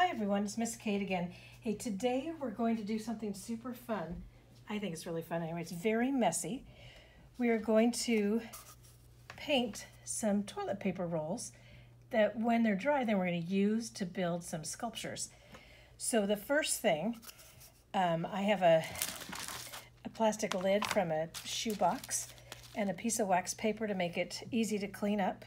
Hi everyone, it's Miss Kate again. Hey, today we're going to do something super fun. I think it's really fun anyway. It's very messy. We are going to paint some toilet paper rolls that when they're dry, then we're going to use to build some sculptures. So the first thing, I have a plastic lid from a shoebox and a piece of wax paper to make it easy to clean up.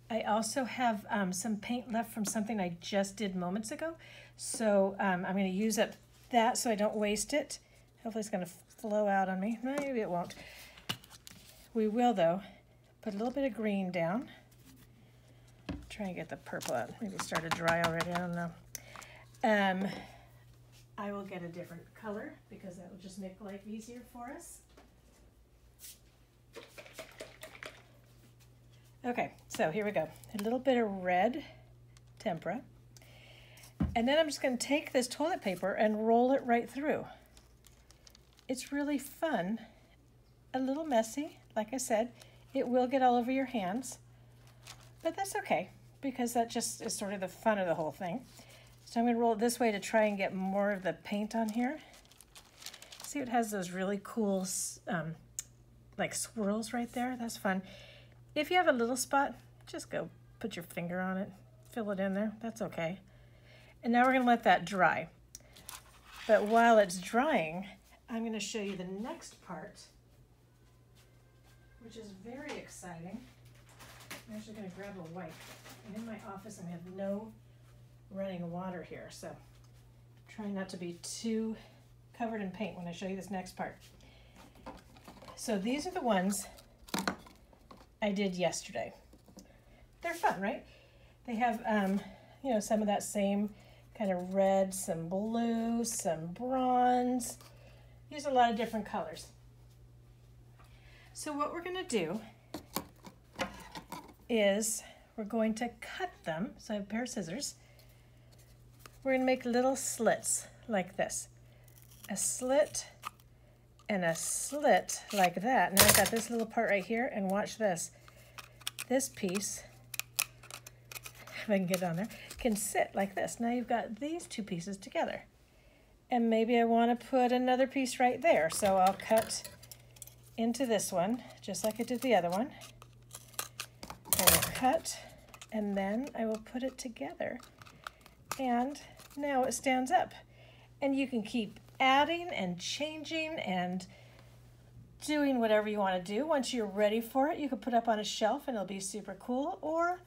I also have some paint left from something I just did moments ago. So I'm going to use up that so I don't waste it. Hopefully it's going to flow out on me. Maybe it won't. We will, though, put a little bit of green down. Try and get the purple out. Maybe it started dry already. I don't know. I will get a different color because that will just make life easier for us. Okay, so here we go. A little bit of red tempera. And then I'm just going to take this toilet paper and roll it right through. It's really fun. A little messy, like I said. It will get all over your hands. But that's okay, because that just is sort of the fun of the whole thing. So I'm going to roll it this way to try and get more of the paint on here. See, it has those really cool like swirls right there. That's fun. If you have a little spot, just go put your finger on it, fill it in there, that's okay. And now we're gonna let that dry. But while it's drying, I'm gonna show you the next part, which is very exciting. I'm actually gonna grab a wipe. And in my office, I have no running water here, so try not to be too covered in paint when I show you this next part. So these are the ones I did yesterday. They're fun, right? They have, you know, some of that same kind of red, some blue, some bronze. Use a lot of different colors. So what we're gonna do is we're going to cut them. So I have a pair of scissors. We're gonna make little slits like this. A slit and a slit like that. Now I've got this little part right here, and watch this. This piece, if I can get it on there, can sit like this. Now you've got these two pieces together. And maybe I want to put another piece right there. So I'll cut into this one, just like I did the other one. I will cut, and then I will put it together. And now it stands up. And you can keep adding and changing and doing whatever you want to do. Once you're ready for it, you can put it up on a shelf and it'll be super cool, or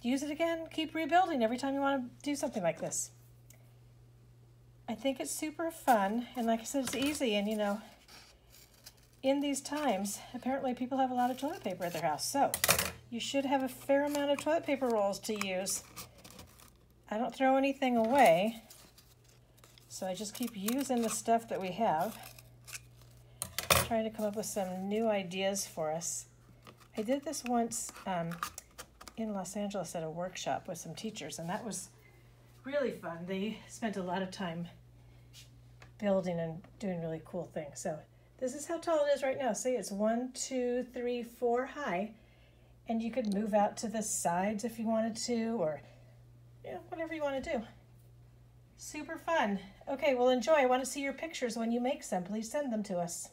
use it again, keep rebuilding every time you want to do something like this. I think it's super fun, and like I said, it's easy, and you know, in these times, apparently people have a lot of toilet paper at their house, so you should have a fair amount of toilet paper rolls to use. I don't throw anything away, so I just keep using the stuff that we have. Trying to come up with some new ideas for us. I did this once in Los Angeles at a workshop with some teachers, and that was really fun. They spent a lot of time building and doing really cool things. So this is how tall it is right now. See, it's 1, 2, 3, 4 high, and you could move out to the sides if you wanted to, or you know, whatever you want to do. Super fun. Okay, well enjoy. I want to see your pictures when you make some. Please send them to us.